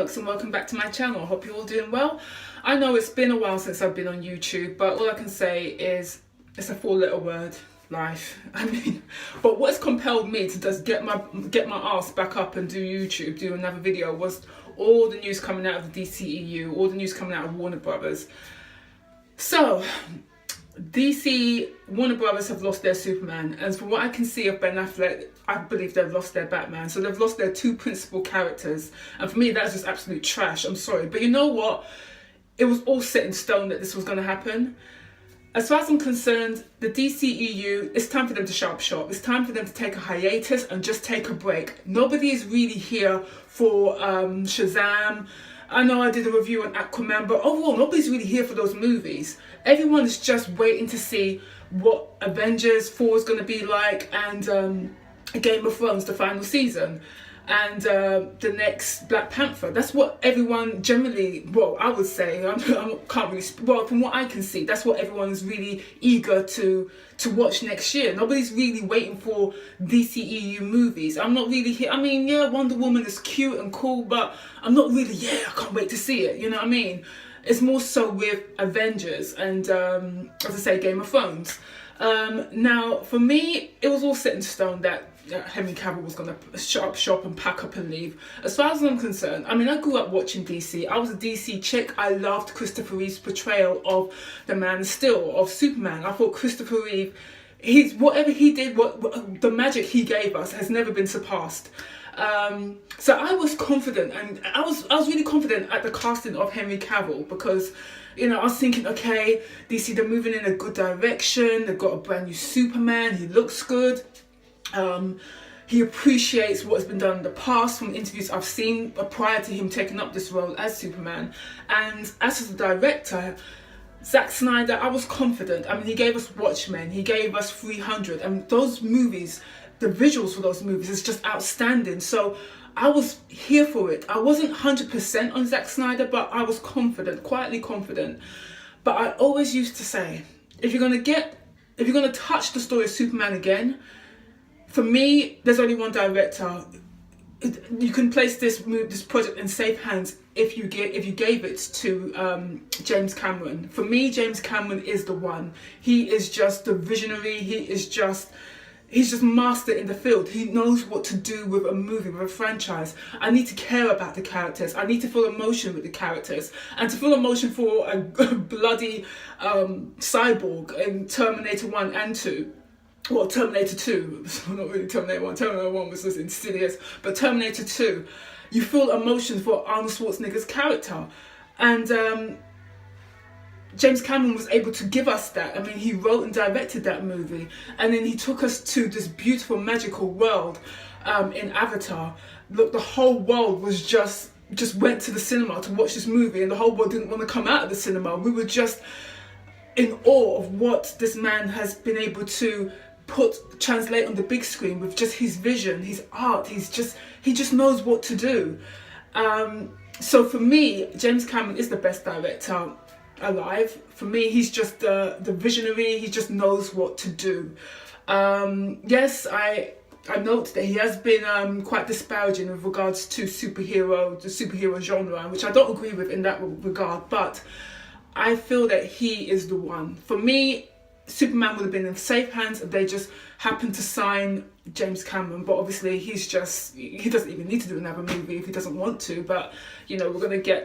folks, and welcome back to my channel. I hope you're all doing well. I know it's been a while since I've been on YouTube, but all I can say is it's a four-letter word: life. But what's compelled me to just get my ass back up and do YouTube, do another video, was all the news coming out of the DCEU, all the news coming out of Warner Brothers. So Warner Brothers have lost their Superman, and from what I can see of Ben Affleck, I believe they've lost their Batman. So they've lost their two principal characters, and for me that's just absolute trash. I'm sorry, but you know what? It was all set in stone that this was going to happen. As far as I'm concerned, the DCEU, it's time for them to shut up shop. It's time for them to take a hiatus and just take a break. Nobody is really here for Shazam. I know I did a review on Aquaman, but overall, nobody's really here for those movies. Everyone is just waiting to see what Avengers 4 is going to be like, and Game of Thrones, the final season, and the next Black Panther. That's what everyone generally, well, I would say, I can't really, well, from what I can see, that's what everyone is really eager to watch next year. Nobody's really waiting for DCEU movies. I'm not really here. I mean, yeah, Wonder Woman is cute and cool, but I'm not really, I can't wait to see it, you know what I mean? It's more so with Avengers and, as I say, Game of Thrones. Now, for me, it was all set in stone that Henry Cavill was going to shut up shop and pack up and leave. As far as I'm concerned, I mean, I grew up watching DC. I was a DC chick. I loved Christopher Reeve's portrayal of the Man of Steel, of Superman. I thought Christopher Reeve, whatever he did, the magic he gave us has never been surpassed. So I was confident, and I was really confident at the casting of Henry Cavill, because, you know, I was thinking, okay, DC, they're moving in a good direction. They've got a brand new Superman. He looks good. He appreciates what's been done in the past from interviews I've seen prior to him taking up this role as Superman. And as the director, Zack Snyder, I was confident. I mean, he gave us Watchmen, he gave us 300, and those movies, the visuals for those movies is just outstanding. So I was here for it. I wasn't 100% on Zack Snyder, but I was confident, quietly confident. But I always used to say, if you're gonna touch the story of Superman again, for me, there's only one director. You can place this project in safe hands if you gave it to James Cameron. For me, James Cameron is the one. He is just the visionary. He's just master in the field. He knows what to do with a movie, with a franchise. I need to care about the characters. I need to feel emotion with the characters. And to feel emotion for a bloody cyborg in Terminator 1 and 2. Well, Terminator 2, not really Terminator 1, Terminator 1 was just insidious, but Terminator 2, you feel emotion for Arnold Schwarzenegger's character. And James Cameron was able to give us that. I mean, he wrote and directed that movie, and then he took us to this beautiful, magical world in Avatar. Look, the whole world was just went to the cinema to watch this movie, and the whole world didn't want to come out of the cinema. We were just in awe of what this man has been able to translate on the big screen with just his vision, his art. He just knows what to do. So for me, James Cameron is the best director alive. For me, he's just the visionary. He just knows what to do. Yes, I note that he has been quite disparaging with regards to the superhero genre, which I don't agree with in that regard, but I feel that he is the one. For me, Superman would have been in safe hands if they just happened to sign James Cameron, but obviously he doesn't even need to do another movie if he doesn't want to. But, you know, we're going to get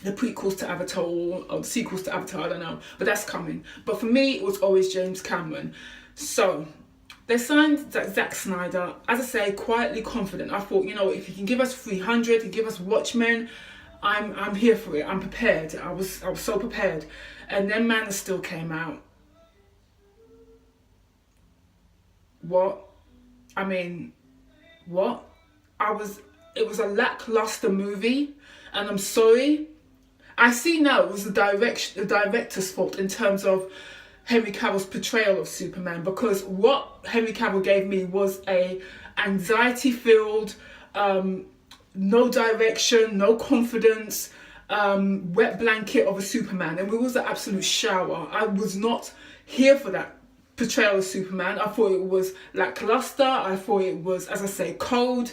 the prequels to Avatar or the sequels to Avatar, I don't know, but that's coming. But for me, it was always James Cameron. So they signed Zack Snyder, as I say, quietly confident. I thought, you know, if he can give us 300, he can give us Watchmen, I'm here for it. I'm prepared. I was so prepared. And then Man of Steel came out. What? I mean, what? It was a lackluster movie, and I'm sorry. I see now it was the director's fault in terms of Henry Cavill's portrayal of Superman, because what Henry Cavill gave me was a anxiety-filled, no direction, no confidence, wet blanket of a Superman, and it was an absolute shower. I was not here for that portrayal of Superman. I thought it was lackluster. I thought it was, as I say, cold.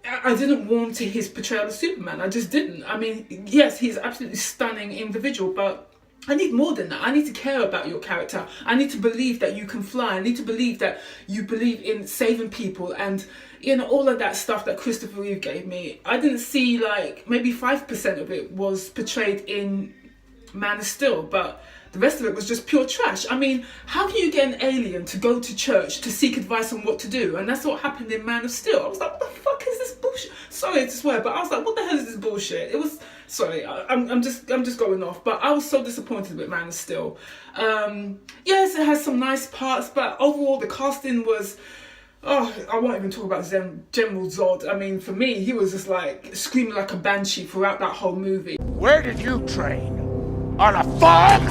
I didn't warm to his portrayal of Superman. I just didn't. I mean, yes, he's an absolutely stunning individual, but I need more than that. I need to care about your character. I need to believe that you can fly. I need to believe that you believe in saving people and, you know, all of that stuff that Christopher Reeve gave me. I didn't see, like, maybe 5% of it was portrayed in Man of Steel, but the rest of it was just pure trash. I mean, how can you get an alien to go to church to seek advice on what to do? And that's what happened in Man of Steel. I was like, what the fuck is this bullshit? Sorry to swear, but I was like, what the hell is this bullshit? It was, sorry, I'm just going off, but I was so disappointed with Man of Steel. Yes, it has some nice parts, but overall the casting was, oh, I won't even talk about General Zod. I mean, for me, he was just like screaming like a banshee throughout that whole movie. Where did you train? On a farm?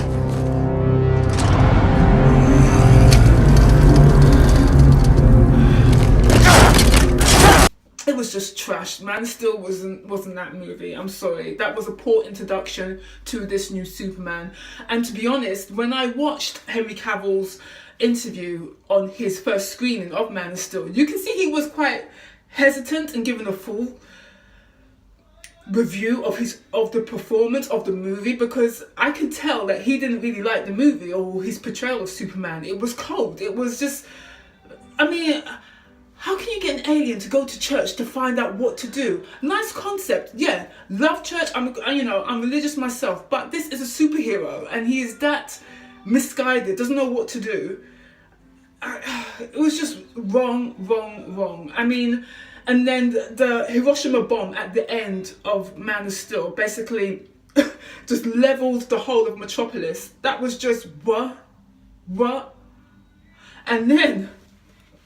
It was just trash. Man Still wasn't that movie. I'm sorry. That was a poor introduction to this new Superman. And to be honest, when I watched Henry Cavill's interview on his first screening of Man of Steel, you can see he was quite hesitant in giving a full review of the performance of the movie, because I could tell that he didn't really like the movie or his portrayal of Superman. It was cold. It was just, I mean, how can you get an alien to go to church to find out what to do? Nice concept, yeah. Love church. I'm religious myself, but this is a superhero, and he is that misguided, doesn't know what to do. It was just wrong. I mean, and then the Hiroshima bomb at the end of Man of Steel basically just leveled the whole of Metropolis. That was just what? And then,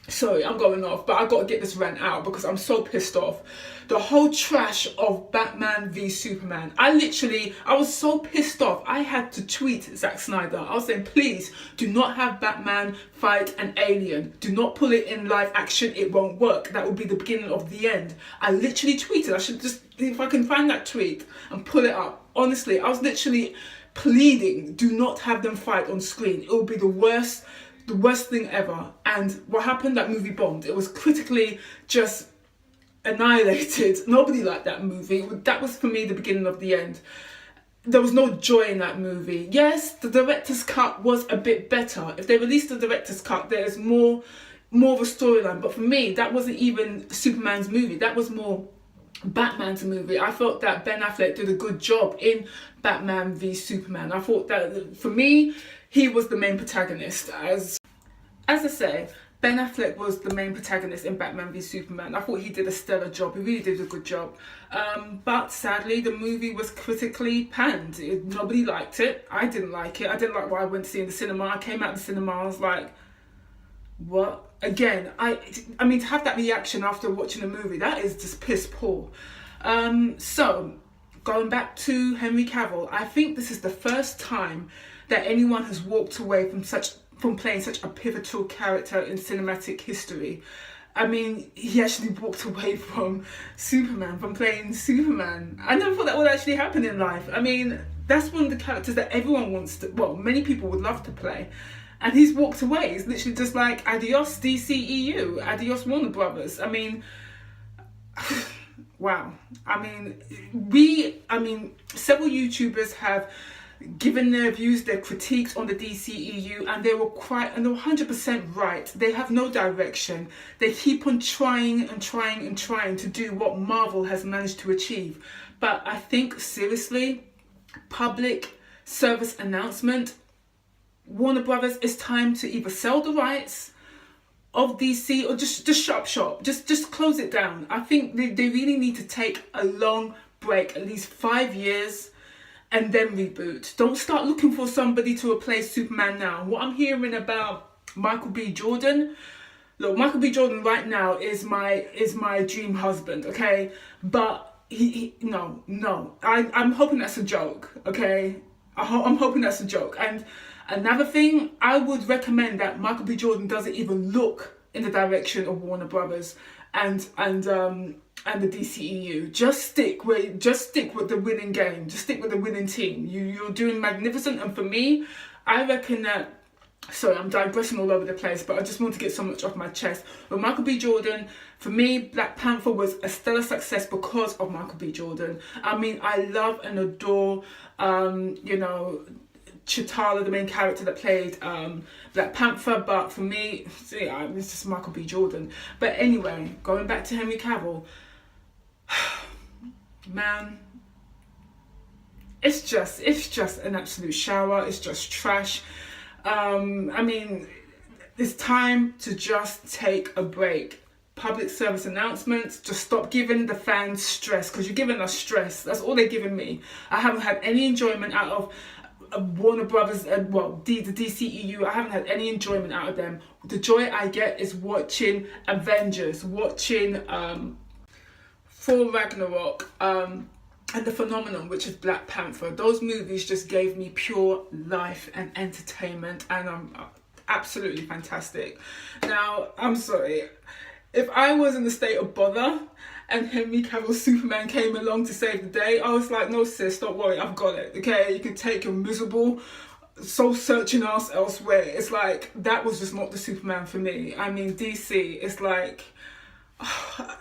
sorry, I'm going off, but I got to get this rant out because I'm so pissed off. The whole trash of Batman v Superman. I was so pissed off. I had to tweet Zack Snyder. I was saying, please do not have Batman fight an alien. Do not pull it in live action. It won't work. That will be the beginning of the end. I literally tweeted. I should just, if I can find that tweet and pull it up. Honestly, I was literally pleading, do not have them fight on screen. It will be the worst thing ever. And what happened? That movie bombed. It was critically just annihilated. Nobody liked that movie. That was for me the beginning of the end. There was no joy in that movie. Yes, the director's cut was a bit better. If they released the director's cut, there's more of a storyline. But for me, that wasn't even Superman's movie. That was more Batman's movie. I felt that Ben Affleck did a good job in Batman v Superman. I thought that, for me, he was the main protagonist. As I say, Ben Affleck was the main protagonist in Batman v Superman. I thought he did a stellar job. He really did a good job. But sadly, the movie was critically panned. Nobody liked it. I didn't like it. I didn't like what I went to see in the cinema. I came out of the cinema, I was like, what? Again, I mean, to have that reaction after watching a movie, that is just piss poor. So, going back to Henry Cavill, I think this is the first time that anyone has walked away from playing such a pivotal character in cinematic history. I mean, he actually walked away from Superman, from playing Superman. I never thought that would actually happen in life. I mean, that's one of the characters that everyone wants to, well, many people would love to play. And he's walked away. It's literally just like, adios DCEU, adios Warner Brothers. I mean, wow. I mean, several YouTubers have given their views, their critiques on the DCEU, and they were 100% right. They have no direction. They keep on trying to do what Marvel has managed to achieve. But I think, seriously, public service announcement, Warner Brothers, it's time to either sell the rights of DC or just shut up shop. Just close it down. I think they really need to take a long break, at least 5 years, and then reboot. Don't start looking for somebody to replace Superman now. What I'm hearing about Michael B. Jordan, look, Michael B. Jordan right now is my dream husband, okay? But no. I'm hoping that's a joke, okay? I'm hoping that's a joke. And another thing, I would recommend that Michael B. Jordan doesn't even look in the direction of Warner Brothers and the DCEU. Just stick with the winning game. Just stick with the winning team. You're doing magnificent, and for me, I reckon that Sorry, I'm digressing all over the place, but I just want to get so much off my chest. With Michael B. Jordan, for me, Black Panther was a stellar success because of Michael B. Jordan. I mean, I love and adore, you know, Chitala, the main character that played Black Panther, but for me, it's just Michael B. Jordan. But anyway, going back to Henry Cavill, man, it's just an absolute shower. It's just trash. I mean, it's time to just take a break. Public service announcements, just stop giving the fans stress, because you're giving us stress. That's all they're giving me. I haven't had any enjoyment out of Warner Brothers, the DCEU. I haven't had any enjoyment out of them. The joy I get is watching Avengers, watching Thor Ragnarok, and the phenomenon, which is Black Panther. Those movies just gave me pure life and entertainment, and absolutely fantastic. Now, I'm sorry, if I was in a state of bother and Henry Cavill's Superman came along to save the day, I was like, no sis, don't worry, I've got it, okay? You can take your miserable, soul-searching ass elsewhere. It's like, that was just not the Superman for me. I mean, DC, it's like,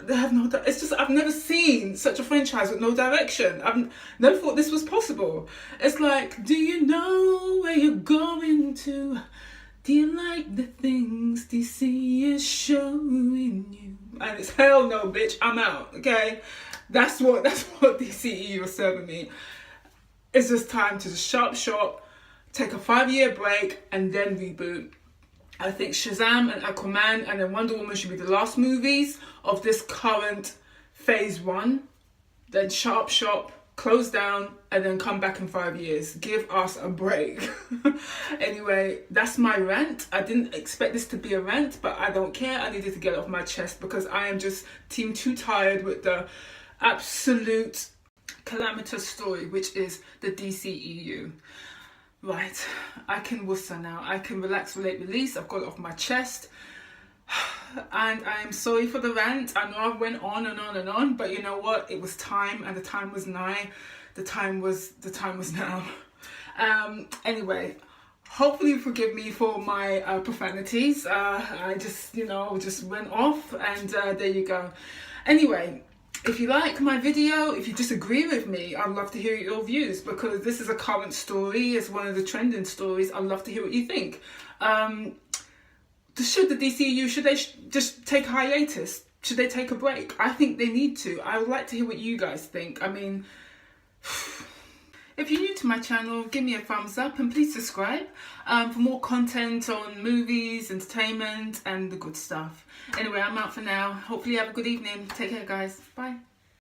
they have no. It's just, I've never seen such a franchise with no direction. I've never thought this was possible. It's like, do you know where you're going to? Do you like the things DC is showing you? And it's hell no, bitch. I'm out. Okay, that's what DCEU is serving me. It's just time to just shop, take a 5-year break, and then reboot. I think Shazam and Aquaman and then Wonder Woman should be the last movies of this current phase 1. Then shut up, close down, and then come back in 5 years. Give us a break. Anyway, that's my rant. I didn't expect this to be a rant, but I don't care. I needed to get it off my chest because I am just too tired with the absolute calamitous story, which is the DCEU. Right, I can whistle now. I can relax, relate, release. I've got it off my chest. And I'm sorry for the rant. I know I went on and on and on, but you know what? It was time, and the time was nigh. The time was now. Anyway, hopefully you forgive me for my profanities. I just went off, and there you go. Anyway, if you like my video, if you disagree with me, I'd love to hear your views, because this is a current story. It's one of the trending stories. I'd love to hear what you think. Should the DCEU, should they just take a hiatus? Should they take a break? I think they need to. I would like to hear what you guys think. I mean, if you're new to my channel, give me a thumbs up and please subscribe for more content on movies, entertainment, and the good stuff. Anyway, I'm out for now. Hopefully you have a good evening. Take care, guys. Bye.